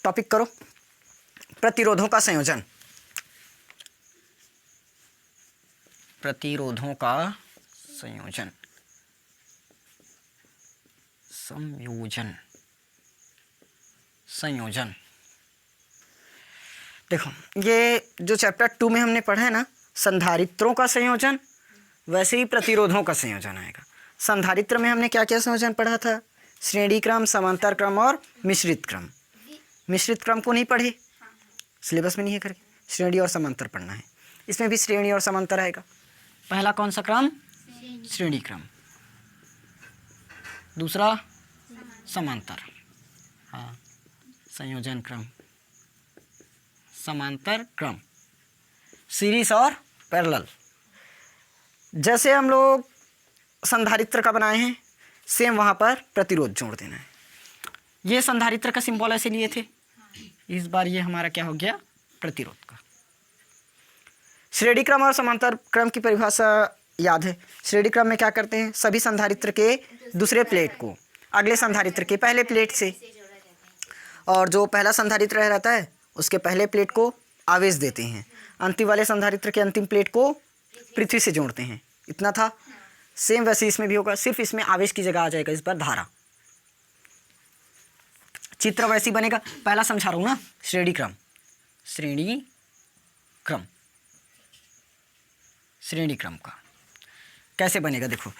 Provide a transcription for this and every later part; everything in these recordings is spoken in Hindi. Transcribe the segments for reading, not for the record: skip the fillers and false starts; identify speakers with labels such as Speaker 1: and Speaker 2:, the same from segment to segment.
Speaker 1: टॉपिक करो, प्रतिरोधों का संयोजन। प्रतिरोधों का संयोजन, संयोजन, संयोजन। देखो ये जो चैप्टर 2 में हमने पढ़ा है ना, संधारित्रों का संयोजन, वैसे ही प्रतिरोधों का संयोजन आएगा। संधारित्र में हमने क्या क्या संयोजन पढ़ा था? श्रेणी क्रम, समांतर क्रम और मिश्रित क्रम। मिश्रित क्रम को नहीं पढ़े, सिलेबस में नहीं है करके, श्रेणी और समांतर पढ़ना है। इसमें भी श्रेणी और समांतर आएगा। पहला कौन सा क्रम? श्रेणी क्रम। दूसरा समांतर, हाँ संयोजन क्रम, समांतर क्रम, सीरीज और पैरेलल। जैसे हम लोग संधारित्र का बनाए हैं, सेम वहाँ पर प्रतिरोध जोड़ देना है। ये संधारित्र का सिंबल ऐसे लिए थे, इस बार ये हमारा क्या हो गया? प्रतिरोध का। श्रेणी क्रम और समांतर क्रम की परिभाषा याद है। श्रेणी क्रम में क्या करते हैं? सभी संधारित्र के दूसरे प्लेट को अगले संधारित्र के पहले प्लेट से, और जो पहला संधारित्र रहता है उसके पहले प्लेट को आवेश देते हैं, अंतिम वाले संधारित्र के अंतिम प्लेट को पृथ्वी से जोड़ते हैं। इतना था। सेम वैसे इसमें भी होगा, सिर्फ इसमें आवेश की जगह आ जाएगा इस बार धारा। चित्र वैसे ही बनेगा। पहला समझा रहा हूँ ना, श्रेणी क्रम, श्रेणी क्रम, श्रेणी क्रम का कैसे बनेगा देखो।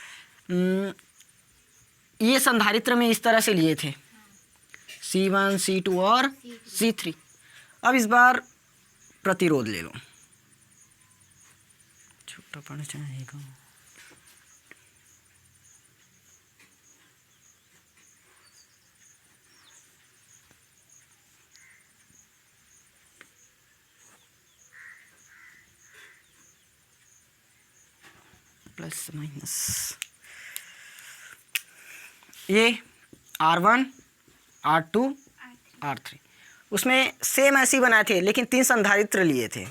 Speaker 1: ये संधारित्र में इस तरह से लिए थे, C1, C2 और C3। अब इस बार प्रतिरोध ले लो, छोटा पड़ जाएगा। प्लस माइनस, ये R1, R2, R3, उसमें सेम ऐसे ही बनाए थे, लेकिन 3 संधारित्र लिए थे।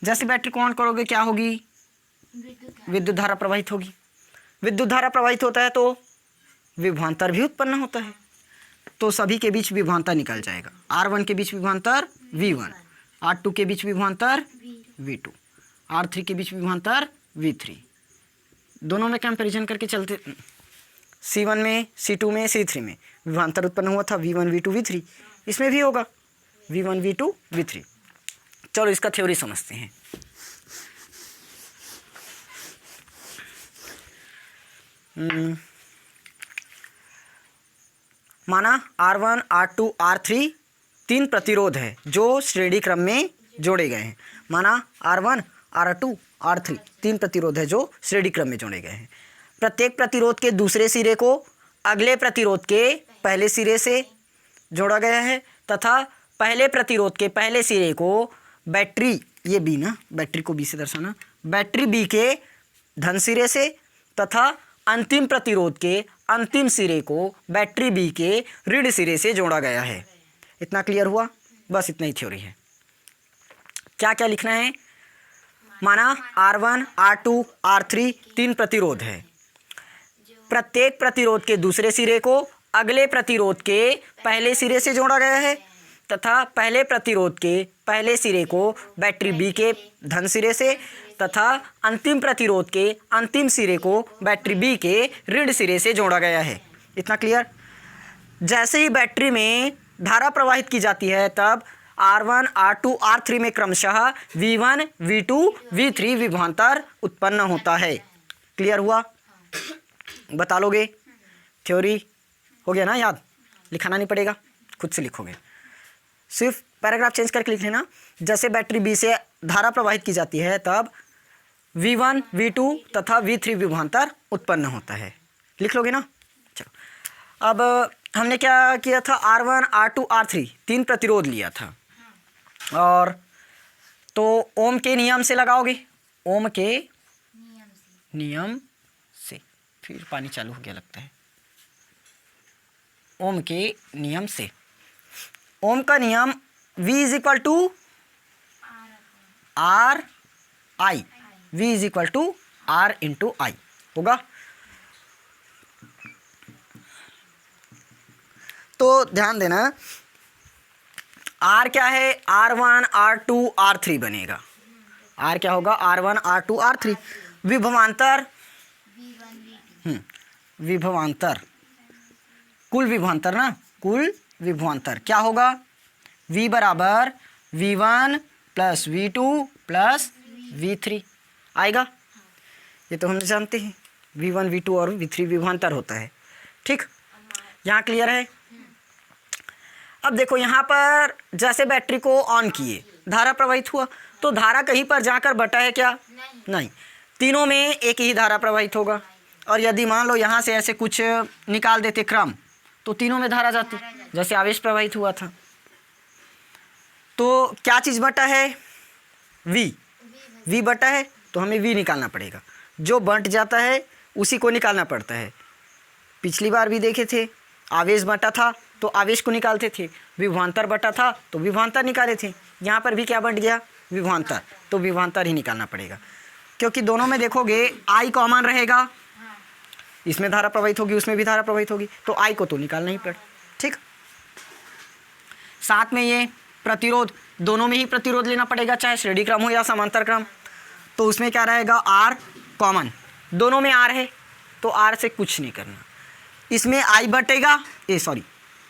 Speaker 1: जैसे बैटरी को ऑन करोगे क्या होगी? विद्युत धारा प्रवाहित होगी। विद्युत धारा प्रवाहित होता है तो विभवांतर भी उत्पन्न होता है, तो सभी के बीच विभवांतर निकल जाएगा। R1 के बीच विभवांतर V1, R2 के बीच विभवांतर V2, R3 के बीच विभवांतर V3। दोनों में कंपैरिजन करके चलते, C1 में, C2 में, C3 में विभवांतर उत्पन्न हुआ था V1, V2, V3। इसमें भी होगा V1, V2, V3। चलो इसका थ्योरी समझते हैं। माना R1, R2, R3 3 प्रतिरोध है जो श्रेणी क्रम में जोड़े गए हैं। माना R1, R2, R3 3 प्रतिरोध है जो श्रेणी क्रम में जोड़े गए हैं। प्रत्येक प्रतिरोध के दूसरे सिरे को अगले प्रतिरोध के पहले सिरे से जोड़ा गया है, तथा पहले प्रतिरोध के पहले सिरे को बैटरी, ये बी ना, बैटरी को बी से दर्शाना, बैटरी बी के धन सिरे से, तथा अंतिम प्रतिरोध के अंतिम सिरे को बैटरी बी के ऋण सिरे से जोड़ा गया है। इतना क्लियर हुआ? बस इतना ही थ्योरी है। क्या क्या लिखना है? माना R1, R2, R3 3 प्रतिरोध है। प्रत्येक प्रतिरोध के दूसरे सिरे को अगले प्रतिरोध के पहले सिरे से जोड़ा गया है, तथा पहले प्रतिरोध के पहले सिरे को बैटरी बी के धन सिरे से, तथा अंतिम प्रतिरोध के अंतिम सिरे को बैटरी बी के ऋण सिरे से जोड़ा गया है। इतना क्लियर? जैसे ही बैटरी में धारा प्रवाहित की जाती है तब R1, R2, R3 में क्रमशः V1, V2, V3 विभवांतर उत्पन्न होता है। क्लियर हुआ? बता लोगे? थ्योरी हो गया ना याद? लिखाना नहीं पड़ेगा, खुद से लिखोगे। सिर्फ पैराग्राफ चेंज करके लिख लेना। जैसे बैटरी बी से धारा प्रवाहित की जाती है तब V1, V2 तथा V3 विभवांतर उत्पन्न होता है। लिख लोगे ना? चलो, अब हमने क्या किया था? R1, R2, R3 3 प्रतिरोध लिया था, और तो ओम के नियम से लगाओगे। ओम के नियम से, फिर पानी चालू हो गया लगता है। ओम के नियम से, ओम का नियम V = R I, V = R × I होगा। तो ध्यान देना, आर क्या है, R1 R2 R3 बनेगा। आर क्या होगा, R1 R2 R3। विभवांतर, विभवांतर, कुल विभवांतर ना, कुल विभवांतर क्या होगा, V बराबर V1 plus V2 plus V3 आएगा। ये तो हम जानते हैं, V1 V2 और V3 विभवांतर होता है। ठीक, यहाँ क्लियर है। अब देखो यहाँ पर जैसे बैटरी को ऑन किए, धारा प्रवाहित हुआ, तो धारा कहीं पर जाकर बटा है क्या, नहीं। तीनों में एक ही धारा प्रवाहित होगा। और यदि मान लो यहाँ से ऐसे कुछ निकाल देते क्रम, तो तीनों में धारा जाती, जैसे आवेश प्रवाहित हुआ था। तो क्या चीज़ बटा है, V बटा है, तो हमें V निकालना पड़ेगा। जो बंट जाता है उसी को निकालना पड़ता है। पिछली बार भी देखे थे, आवेश बटा था तो आवेश को निकालते थे, विभवांतर बटा था तो विभवांतर निकाले थे। यहाँ पर भी क्या बट गया, विभवांतर, तो विभवांतर ही निकालना पड़ेगा। क्योंकि दोनों में देखोगे I कॉमन रहेगा, इसमें धारा प्रवाहित होगी उसमें भी धारा प्रवाहित होगी, तो I को तो निकालना ही पड़े। ठीक, साथ में ये प्रतिरोध, दोनों में ही प्रतिरोध लेना पड़ेगा, चाहे श्रेणी क्रम हो या समांतर क्रम। तो उसमें क्या रहेगा, R कॉमन, दोनों में R है तो R से कुछ नहीं करना। इसमें I बटेगा,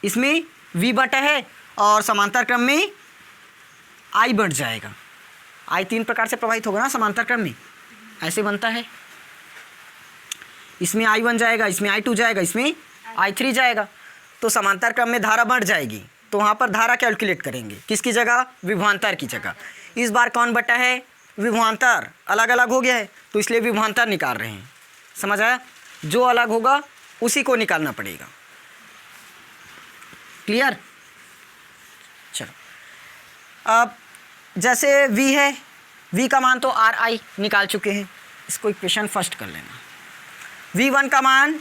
Speaker 1: इसमें V बटा है और समांतर क्रम में I बढ़ जाएगा। I 3 प्रकार से प्रवाहित होगा ना समांतर क्रम में, ऐसे बनता है। इसमें I1 जाएगा, इसमें I2 जाएगा, इसमें I3 जाएगा, तो समांतर क्रम में धारा बढ़ जाएगी। तो वहाँ पर धारा कैलकुलेट करेंगे, किसकी जगह, विभवांतर की जगह। इस बार कौन बटा है, विभवांतर अलग अलग हो गया है, तो इसलिए विभवांतर निकाल रहे हैं। समझ आया, जो अलग होगा उसी को निकालना पड़ेगा। क्लियर। चलो, अब जैसे V है, V का मान तो RI निकाल चुके हैं, इसको इक्वेशन फर्स्ट कर लेना। V1 का मान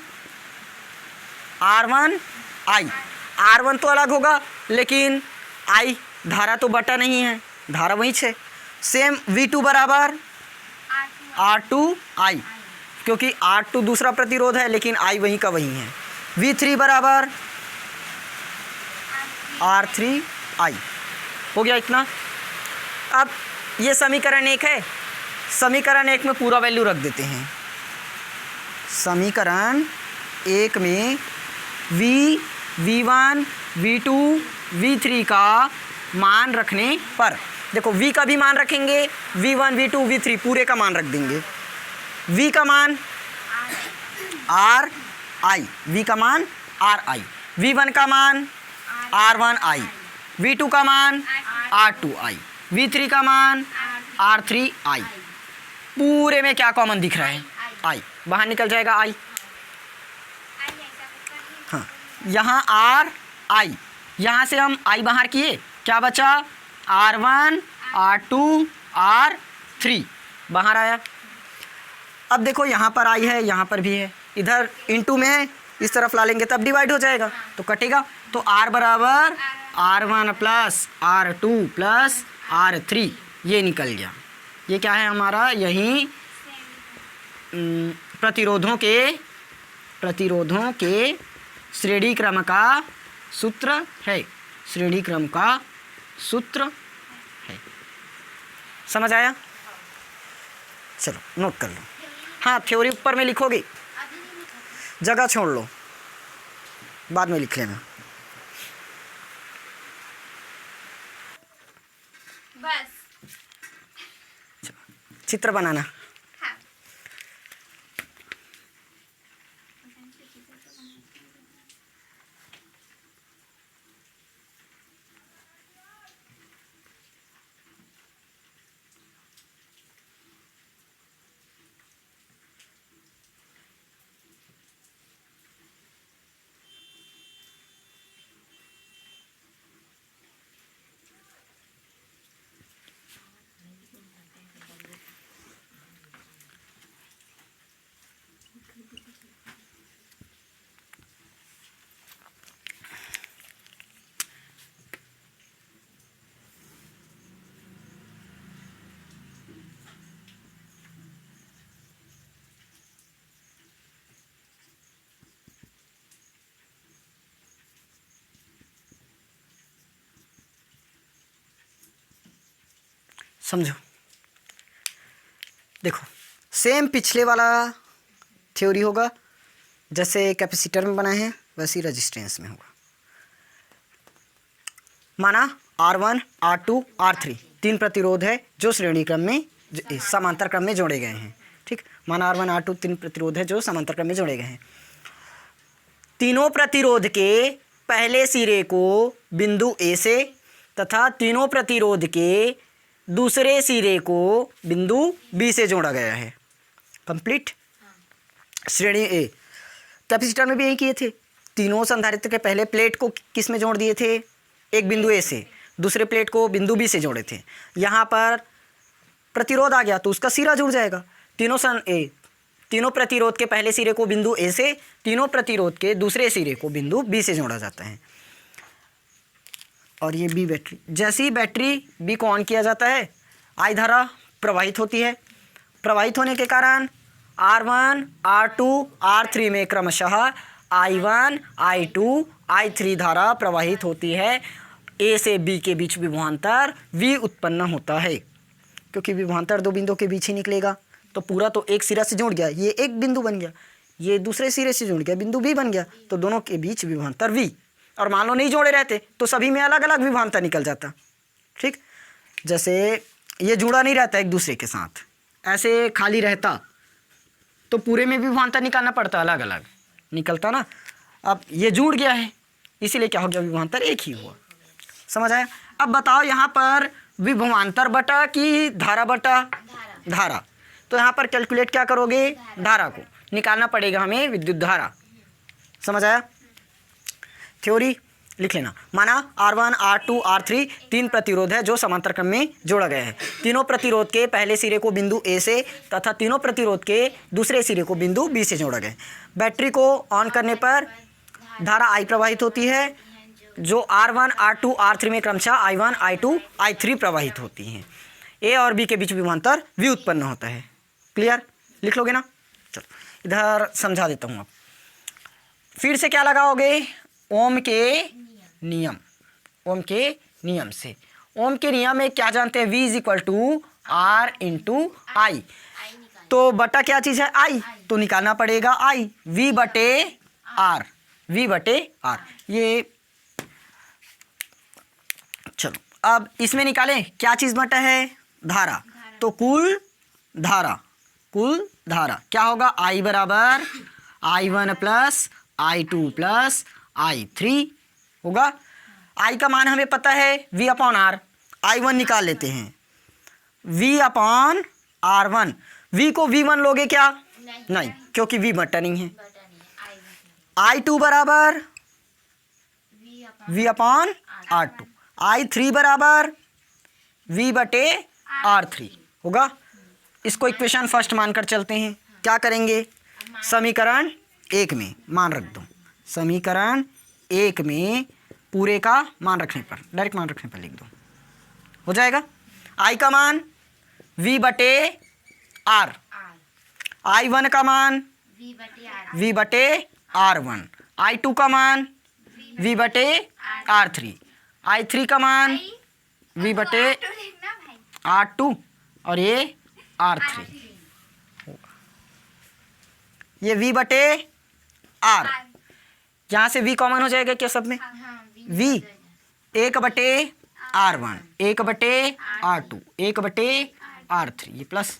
Speaker 1: R1 तो अलग होगा, लेकिन I धारा तो बटा नहीं है, धारा वही है। सेम V2 बराबर R2I, क्योंकि R2 दूसरा प्रतिरोध है लेकिन I वहीं का वहीं है। V3 बराबर R3I, हो गया इतना। अब ये समीकरण 1 है, समीकरण 1 में पूरा वैल्यू रख देते हैं। समीकरण 1 में V1 V2 V3 का मान रखने पर, देखो V का भी मान रखेंगे, V1 V2 V3 पूरे का मान रख देंगे। V का मान RI, V का मान RI, V1 का मान R1I, V2 का मान R2I, V3 का मान R3I। पूरे में क्या कॉमन दिख रहा है, I बाहर निकल जाएगा I। हाँ, यहाँ RI, यहाँ से हम I बाहर किए, क्या बचा, R1 R2 R3 बाहर आया। अब देखो यहाँ पर I है, यहाँ पर भी है, इधर इनटू में है, इस तरफ ला लेंगे तब डिवाइड हो जाएगा तो कटेगा। तो R बराबर R1 plus R2 plus R3, ये निकल गया। ये क्या है हमारा, यही प्रतिरोधों के श्रेणी क्रम का सूत्र है, श्रेणी क्रम का सूत्र है। समझ आया। चलो नोट कर लो। हाँ, थ्योरी ऊपर में लिखोगे, जगह छोड़ लो, बाद में लिख लेना।
Speaker 2: बस
Speaker 1: चित्र बनाना।
Speaker 2: हाँ।
Speaker 1: समझो, देखो सेम पिछले वाला थ्योरी होगा, जैसे कैपेसिटर में बना है वैसे ही रेजिस्टेंस में होगा। माना R1, R2, R3 तीन प्रतिरोध है जो श्रेणी क्रम में समांतर क्रम में जोड़े गए हैं। ठीक, माना R1, R2 तीन प्रतिरोध है जो समांतर क्रम में जोड़े गए हैं। तीनों प्रतिरोध के पहले सिरे को बिंदु A से तथा तीनों प्रतिरोध के दूसरे सिरे को बिंदु B से जोड़ा गया है। कंप्लीट। श्रेणी A, कैपेसिटर में भी यही किए थे। तीनों संधारित्र के पहले प्लेट को किस में जोड़ दिए थे? एक बिंदु A से, दूसरे प्लेट को बिंदु B से जोड़े थे। यहाँ पर प्रतिरोध आ गया तो उसका सिरा जुड़ जाएगा। तीनों प्रतिरोध के पहले सिरे को बिंदु A से, तीनों प्रतिरोध के दूसरे सिरे को बिंदु B से जोड़ा जाता है। और ये B बैटरी, जैसी बैटरी B को ऑन किया जाता है I धारा प्रवाहित होती है। प्रवाहित होने के कारण R1, R2, R3 में क्रमशः I1, I2, I3 धारा प्रवाहित होती है। A से B के बीच विभवांतर V उत्पन्न होता है, क्योंकि विभवांतर दो बिंदुओं के बीच ही निकलेगा। तो पूरा तो एक सिरा से जुड़ गया, ये एक बिंदु बन गया, ये दूसरे सिरे से जुड़ गया, बिंदु B बन गया। तो दोनों के बीच विभवांतर V। और मान लो नहीं जोड़े रहते तो सभी में अलग अलग विभवांतर निकल जाता। ठीक, जैसे ये जुड़ा नहीं रहता एक दूसरे के साथ, ऐसे खाली रहता तो पूरे में विभवांतर निकालना पड़ता, अलग अलग निकलता ना। अब ये जुड़ गया है इसीलिए क्या हो गया, विभवांतर एक ही हुआ। समझ आया? अब बताओ यहाँ पर विभवांतर बटा कि धारा बटा? धारा। तो यहाँ पर कैलकुलेट क्या करोगे? धारा को निकालना पड़ेगा हमें, विद्युत धारा। समझ आया? थ्योरी लिख लेना। माना R1, R2, R3 तीन प्रतिरोध है जो समांतर क्रम में जोड़ा गया है। तीनों प्रतिरोध के पहले सिरे को बिंदु A से तथा तीनों प्रतिरोध के दूसरे सिरे को बिंदु B से जोड़ा गया है। बैटरी को ऑन करने पर धारा I प्रवाहित होती है, जो R1, R2, R3 में क्रमशः I1, I2, I3 प्रवाहित होती हैं। A और B के बीच विभवांतर V उत्पन्न होता है। क्लियर? लिख लोगे ना? चलो इधर समझा देता हूँ। अब फिर से क्या लगाओगे? ओम के नियम। ओम के नियम से, ओम के नियम में क्या जानते हैं? V = R × I। तो बटा क्या चीज़ है? I, तो निकालना पड़ेगा I, V बटे R, V बटे R। ये चलो अब इसमें निकालें क्या चीज़ बटा है? धारा। तो कुल धारा, कुल धारा क्या होगा? I बराबर I1 + I2 + I3 होगा। I का मान हमें पता है V/R। I1 निकाल लेते हैं, V/R1। V को V1 लोगे क्या? नहीं, क्योंकि V बटा नहीं है। I2 बराबर V/R2। I3 बराबर V बटे R3 होगा। इसको इक्वेशन फर्स्ट मानकर चलते हैं। क्या करेंगे? समीकरण 1 में मान रख दो। समीकरण 1 में पूरे का मान रखने पर, डायरेक्ट मान रखने पर लिख दो, हो जाएगा। I का मान V बटे R, I1 का मान V बटे R1, I2 का मान V बटे R3, I3 का मान V बटे R2 और ये R3। ये V बटे R, यहाँ से V कॉमन हो जाएगा क्या सब में? V 1 बटे R1, 1 बटे R2, 1 बटे R3, ये प्लस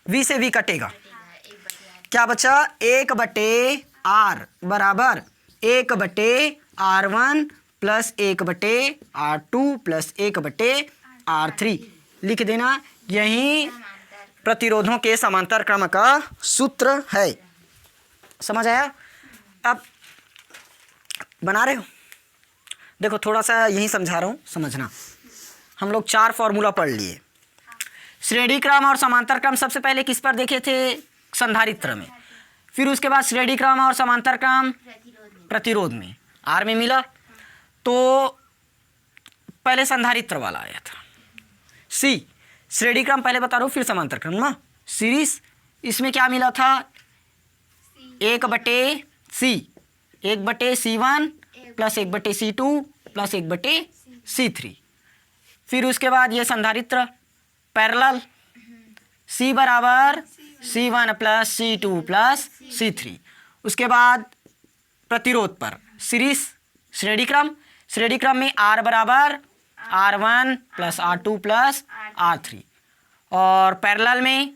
Speaker 1: V से V कटेगा। क्या बचा? 1 बटे R बराबर 1 बटे R1 + 1 बटे R2 + 1 बटे R3 लिख देना। यही प्रतिरोधों के समांतर क्रम का सूत्र है। समझ आया? अब बना रहे हो? देखो थोड़ा सा यही समझा रहा हूँ, समझना। हम लोग 4 फॉर्मूला पढ़ लिए। श्रेणी क्रम और समांतर क्रम सबसे पहले किस पर देखे थे? संधारित्र में। फिर उसके बाद श्रेणी क्रम और समांतर क्रम प्रतिरोध में, R में मिला। तो पहले संधारित्र वाला आया था। C, श्रेणी क्रम पहले बता रहा हूँ, फिर समांतर क्रम ना। सीरीज, इसमें क्या मिला था? 1 बटे C, 1 बटे C1 + 1 बटे C2 + 1 बटे C3। फिर उसके बाद ये संधारित्र पैरेलल, C बराबर C1 plus C2 plus C3। उसके बाद प्रतिरोध पर सीरीज श्रेणी क्रम में R बराबर R1 plus R2 plus R3, और पैरेलल में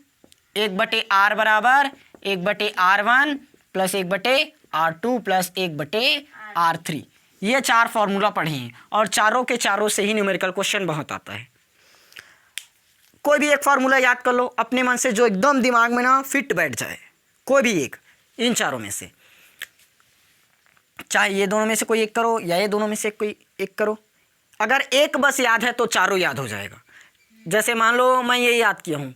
Speaker 1: 1/R बराबर 1/R1 plus 1/R2 plus 1/R3। ये 4 फॉर्मूला पढ़े हैं और चारों के चारों से ही न्यूमेरिकल क्वेश्चन बहुत आता है। कोई भी एक फार्मूला याद कर लो अपने मन से जो एकदम दिमाग में ना फिट बैठ जाए, कोई भी एक इन चारों में से, चाहे ये दोनों में से कोई एक करो या ये दोनों में से कोई एक करो। अगर एक बस याद है तो चारों याद हो जाएगा। जैसे मान लो मैं ये याद किया हूँ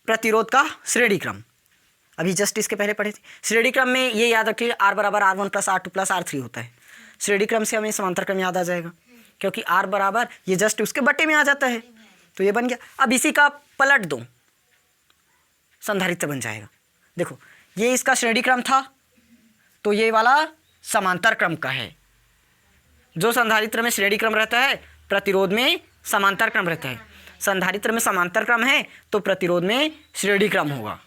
Speaker 1: प्रतिरोध का श्रेणी क्रम, अभी जस्ट इसके पहले पढ़े थे। श्रेणी क्रम में ये याद रखिए R बराबर R1 plus R2 plus R3 होता है। श्रेणी क्रम से हमें समांतर क्रम याद आ जाएगा क्योंकि R बराबर ये जस्ट उसके बट्टे में आ जाता है, तो ये बन गया। अब इसी का पलट दो, संधारित्र बन जाएगा। देखो ये इसका श्रेणी क्रम था तो ये वाला समांतर क्रम का है। जो संधारित्र में श्रेणी क्रम रहता है प्रतिरोध में समांतर क्रम रहता है। संधारित्र में समांतर क्रम है तो प्रतिरोध में श्रेणी क्रम होगा।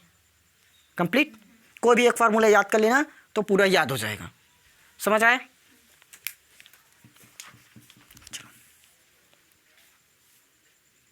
Speaker 1: कंप्लीट। कोई भी एक फार्मूला याद कर लेना तो पूरा याद हो जाएगा। समझ आए?